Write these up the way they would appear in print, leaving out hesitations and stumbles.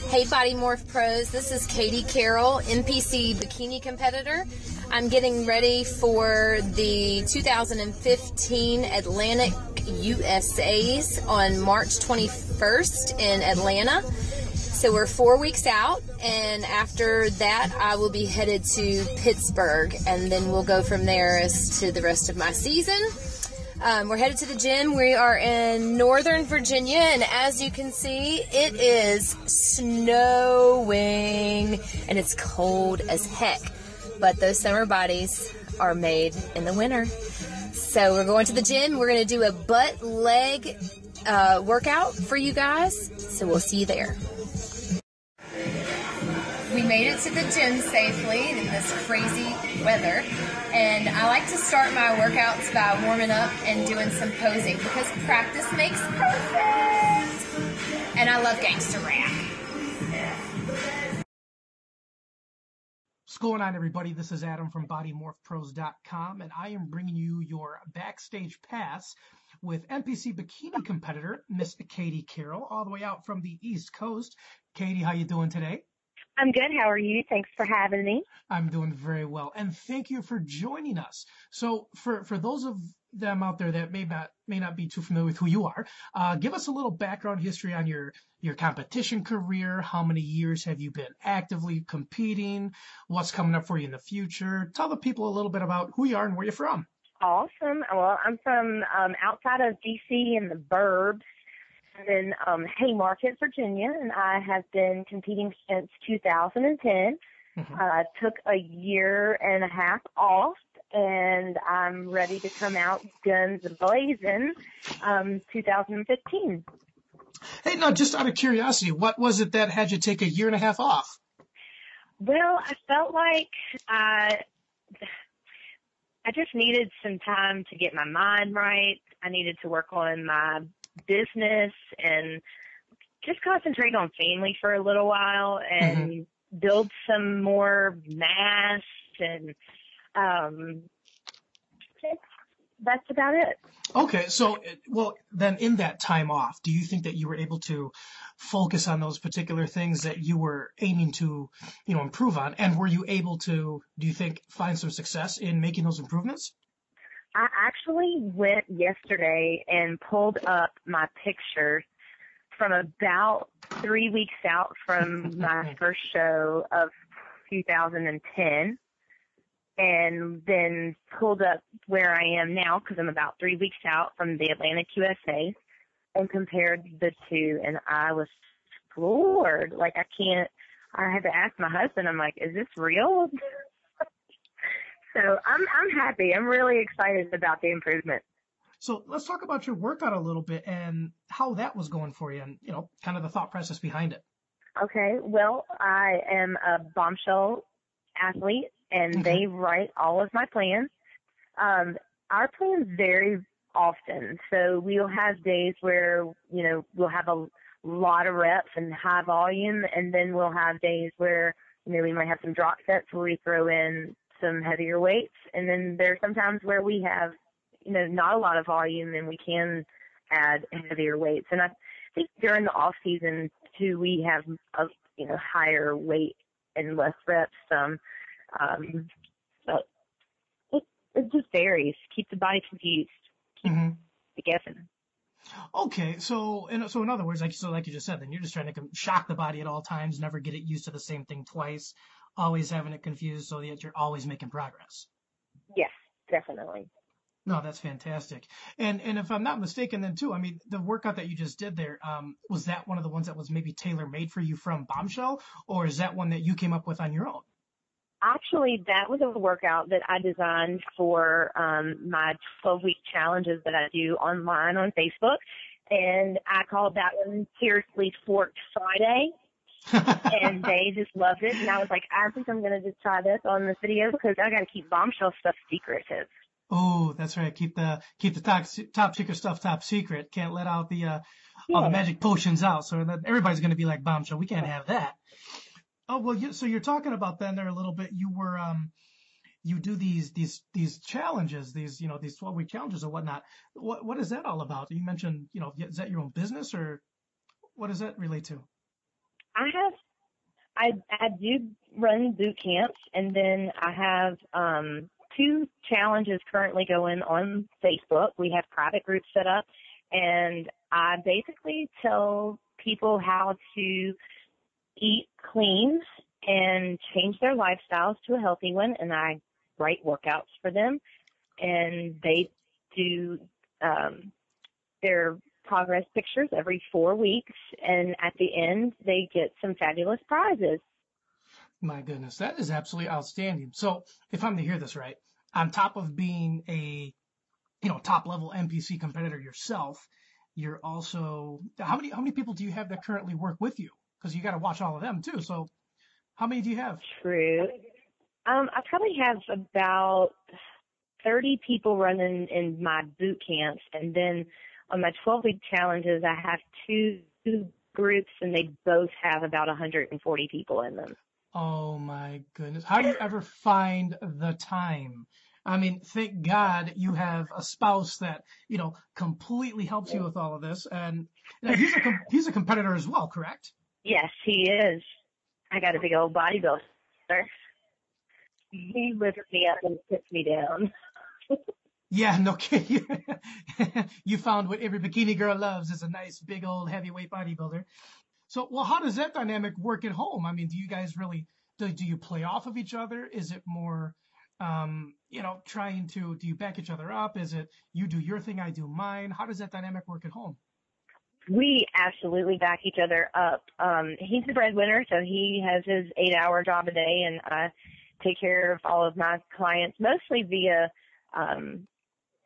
Hey Body Morph Pros, this is Katie Carroll, NPC Bikini competitor. I'm getting ready for the 2015 Atlantic USAs on March 21st in Atlanta. So we're 4 weeks out, and after that I will be headed to Pittsburgh, and then we'll go from there as to the rest of my season. We're headed to the gym. We are in Northern Virginia, and as you can see, it is snowing, and it's cold as heck. But those summer bodies are made in the winter. So we're going to the gym. We're going to do a butt-leg workout for you guys, so we'll see you there. We made it to the gym safely in this crazy weather, and I like to start my workouts by warming up and doing some posing because practice makes perfect, and I love gangster rap. What's going on, everybody? This is Adam from BodyMorphPros.com, and I am bringing you your backstage pass with NPC Bikini competitor, Miss Katie Carroll, all the way out from the East Coast. Katie, how you doing today? I'm good. How are you? Thanks for having me. I'm doing very well, and thank you for joining us. So for those of them out there that may not be too familiar with who you are, give us a little background history on your competition career. How many years have you been actively competing? What's coming up for you in the future? Tell the people a little bit about who you are and where you're from. Awesome. Well, I'm from outside of D.C. in the burbs. I'm in Haymarket, Virginia, and I have been competing since 2010. I took a year and a half off, and I'm ready to come out guns blazing 2015. Hey, now, just out of curiosity, what was it that had you take a year and a half off? Well, I felt like I just needed some time to get my mind right. I needed to work on my business and just concentrate on family for a little while and build some more mass, and that's about it. Okay, so, well, then in that time off, do you think that you were able to focus on those particular things that you were aiming to, improve on? And were you able to, do you think, find some success in making those improvements? I actually went yesterday and pulled up my pictures from about 3 weeks out from my first show of 2010, and then pulled up where I am now because I'm about 3 weeks out from the Atlantic USA, and compared the two, and I was floored. Like, I had to ask my husband, I'm like, is this real? So I'm happy. I'm really excited about the improvement. So let's talk about your workout a little bit and how that was going for you and, kind of the thought process behind it. Okay. Well, I am a Bombshell athlete, and they write all of my plans. Our plans vary often. So we'll have days where, we'll have a lot of reps and high volume, and then we'll have days where, we might have some drop sets where we throw in some heavier weights, and then there's sometimes where we have, not a lot of volume and we can add heavier weights. And I think during the off season too, we have a higher weight and less reps. But it just varies. Keep the body confused. Keep guessing. Okay, so in other words, like you just said, then you're just trying to shock the body at all times, never get it used to the same thing twice, always having it confused so that you're always making progress. Yes, definitely. No, that's fantastic. And if I'm not mistaken then too, I mean, the workout that you just did there, was that one of the ones that was maybe tailor-made for you from Bombshell, or is that one that you came up with on your own? Actually, that was a workout that I designed for my 12-week challenges that I do online on Facebook, and I called that one Seriously Forked Friday, and they just loved it, and I was like, I think I'm going to just try this on this video because I got to keep Bombshell stuff secretive. Oh, that's right. Keep the top secret stuff top secret. Can't let out all the magic potions out, so that everybody's going to be like Bombshell. We can't have that. Oh, well, so you're talking about then there a little bit. You were you do these challenges, these 12-week challenges or whatnot. What is that all about? You mentioned, is that your own business or what does that relate to? I do run boot camps, and then I have 2 challenges currently going on Facebook. We have private groups set up, and I basically tell people how to eat clean and change their lifestyles to a healthy one, and I write workouts for them, and they do their progress pictures every 4 weeks, and at the end they get some fabulous prizes. My goodness, that is absolutely outstanding. So if I'm to hear this right, on top of being a top level NPC competitor yourself, you're also how many people do you have that currently work with you? Because you got to watch all of them too. So how many do you have? True. I probably have about 30 people running in my boot camps, and then on my 12-week challenges, I have 2 groups, and they both have about 140 people in them. Oh my goodness. How do you ever find the time? I mean, thank God you have a spouse that, completely helps you with all of this. And he's a competitor as well, correct? Yes, he is. I got a big old bodybuilder. He lifts me up and puts me down. Yeah, no kidding. You found what every bikini girl loves is a nice, big old heavyweight bodybuilder. So, well, how does that dynamic work at home? I mean, do you guys really, do you play off of each other? Is it more, do you back each other up? Is it you do your thing, I do mine? How does that dynamic work at home? We absolutely back each other up. He's the breadwinner, so he has his 8-hour job a day, and I take care of all of my clients mostly via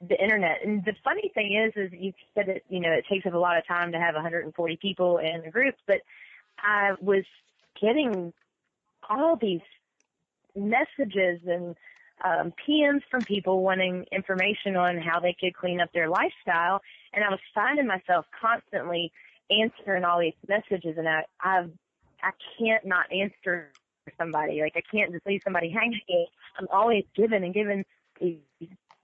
the internet. And the funny thing is you said that, it takes up a lot of time to have 140 people in a group, but I was getting all these messages and PMs from people wanting information on how they could clean up their lifestyle, and I was finding myself constantly answering all these messages, and I can't not answer somebody. Like, I can't just leave somebody hanging. I'm always giving these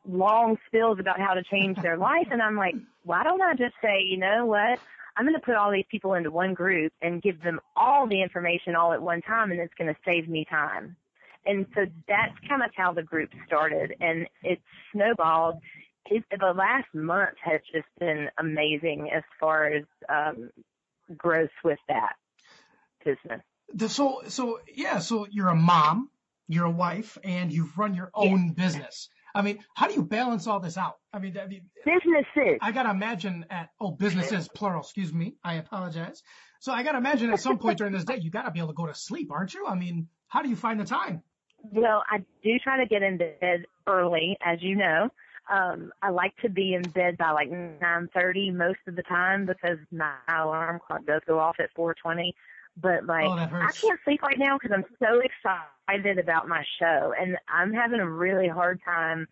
long spills about how to change their life, and I'm like, why don't I just say, you know what, I'm going to put all these people into one group and give them all the information all at one time, and it's going to save me time. And so that's kind of how the group started, and it snowballed. The last month has just been amazing as far as growth with that business. So you're a mom, you're a wife, and you've run your own business. I mean, how do you balance all this out? I mean, businesses. I got to imagine businesses, plural, excuse me. I apologize. So I got to imagine at some point during this day, you got to be able to go to sleep, aren't you? I mean, how do you find the time? Well, I do try to get in bed early, as you know. I like to be in bed by like 9:30 most of the time because my alarm clock does go off at 4:20. But I can't sleep right now because I'm so excited about my show, and I'm having a really hard time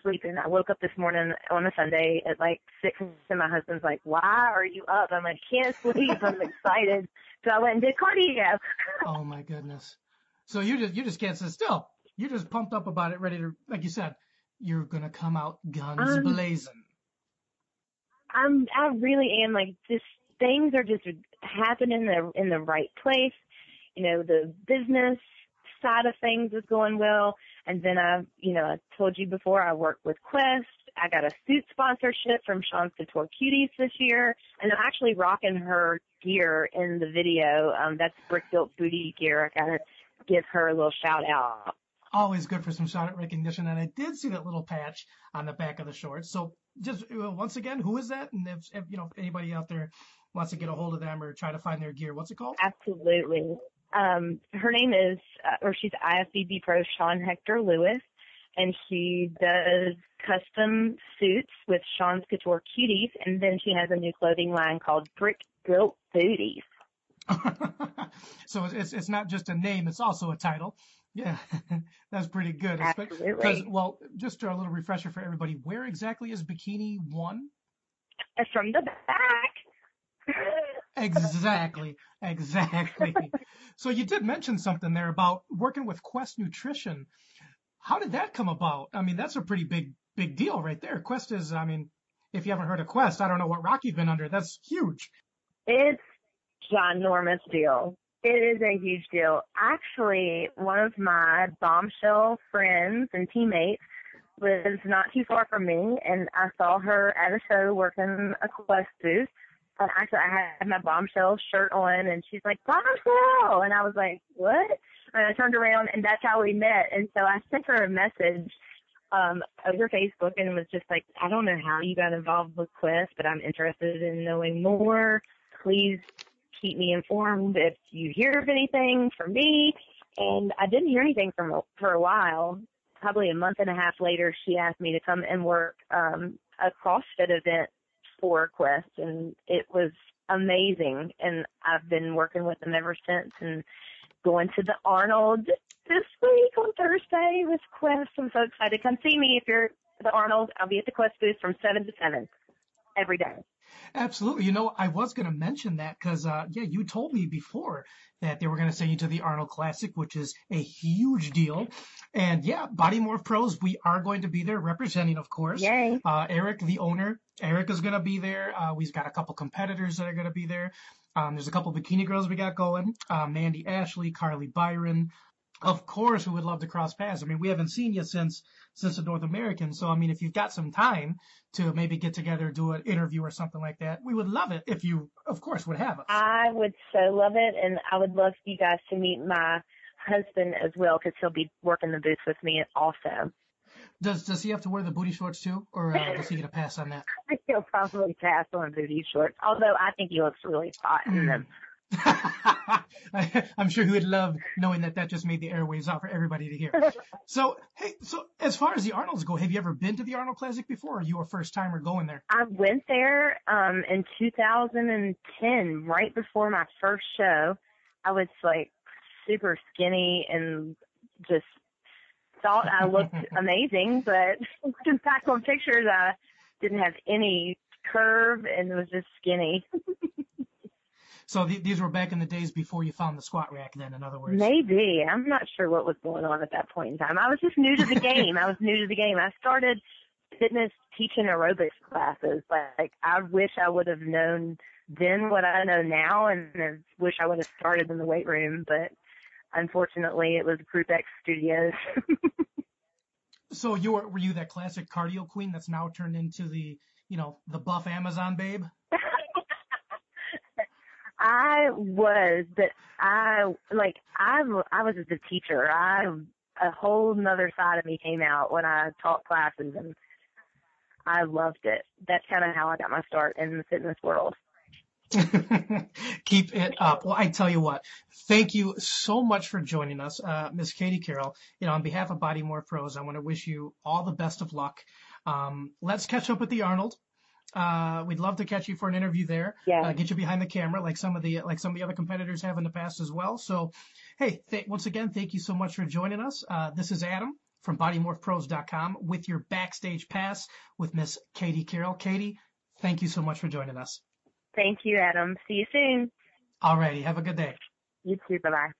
sleeping. I woke up this morning on a Sunday at 6, and my husband's like, "Why are you up?" I'm like, "Can't sleep. I'm excited." So I went and did cardio. Oh my goodness! So you just can't sit still. You're just pumped up about it, ready to, like you said, you're gonna come out guns blazing. I really am. Just things are just happening in the right place. The business side of things is going well. And then I told you before, I work with Quest. I got a suit sponsorship from Sean's Couture Cuties this year. And I'm actually rocking her gear in the video. That's Brick Built Booty gear. I got to give her a little shout out. Always good for some shout out recognition. And I did see that little patch on the back of the shorts. So just once again, who is that? And if anybody out there wants to get a hold of them or try to find their gear, what's it called? Absolutely. Her name is, she's IFBB Pro Sean Hector Lewis, and she does custom suits with Sean's Couture Cuties, and then she has a new clothing line called Brick Built Booties. So it's not just a name, it's also a title. Yeah, that's pretty good. Absolutely. Because, just a little refresher for everybody, where exactly is Bikini 1? From the back. Exactly. So you did mention something there about working with Quest Nutrition. How did that come about? I mean, that's a pretty big deal right there. Quest is, I mean, if you haven't heard of Quest, I don't know what rock you've been under. That's huge. It's ginormous deal. It is a huge deal. Actually, one of my Bombshell friends and teammates lives not too far from me, and I saw her at a show working a Quest booth. And actually, I had my Bombshell shirt on, and she's like, Bombshell! And I was like, what? And I turned around, and that's how we met. And so I sent her a message over Facebook and was just like, I don't know how you got involved with Quest, but I'm interested in knowing more. Please keep me informed if you hear of anything from me. And I didn't hear anything from her for a while. Probably a month and a half later, she asked me to come and work a CrossFit event for Quest, and it was amazing. And I've been working with them ever since, and going to the Arnold this week on Thursday with Quest. I'm so excited. Come see me if you're at the Arnold. I'll be at the Quest booth from 7 to 7 every day. Absolutely. You know, I was going to mention that because, you told me before that they were going to send you to the Arnold Classic, which is a huge deal. And yeah, Body Morph Pros, we are going to be there representing, of course. Yay. Eric, the owner, Eric is going to be there. We've got a couple competitors that are going to be there. There's a couple bikini girls we got going. Mandy Ashley, Carly Byron. Of course, we would love to cross paths. I mean, we haven't seen you since the North American. So, I mean, if you've got some time to maybe get together, do an interview or something like that, we would love it if you, of course, would have us. I would so love it, and I would love you guys to meet my husband as well, because he'll be working the booth with me also. Does he have to wear the booty shorts too, or does he get a pass on that? He'll probably pass on booty shorts, although I think he looks really hot in them. I'm sure he would love knowing that just made the airwaves out for everybody to hear. So, hey, so as far as the Arnolds go, have you ever been to the Arnold Classic before, or are you a first timer going there? I went there in 2010, right before my first show. I was like super skinny and just thought I looked amazing, but looking back on pictures, I didn't have any curve and was just skinny. So these were back in the days before you found the squat rack then, in other words. Maybe. I'm not sure what was going on at that point in time. I was just new to the game. I started fitness teaching aerobics classes. Like, I wish I would have known then what I know now, and I wish I would have started in the weight room, but unfortunately it was Group X Studios. So were you that classic cardio queen that's now turned into the buff Amazon babe? I was, but I was the teacher. A whole nother side of me came out when I taught classes, and I loved it. That's kind of how I got my start in the fitness world. Keep it up. Well, I tell you what, thank you so much for joining us, Miss Katie Carroll. On behalf of Body Morph Pros, I want to wish you all the best of luck. Let's catch up with the Arnold. We'd love to catch you for an interview there. Yeah. Get you behind the camera like some of the other competitors have in the past as well. So, hey, once again, thank you so much for joining us. This is Adam from BodyMorphPros.com with your backstage pass with Miss Katie Carroll. Katie, thank you so much for joining us. Thank you, Adam. See you soon. All righty. Have a good day. You too. Bye-bye.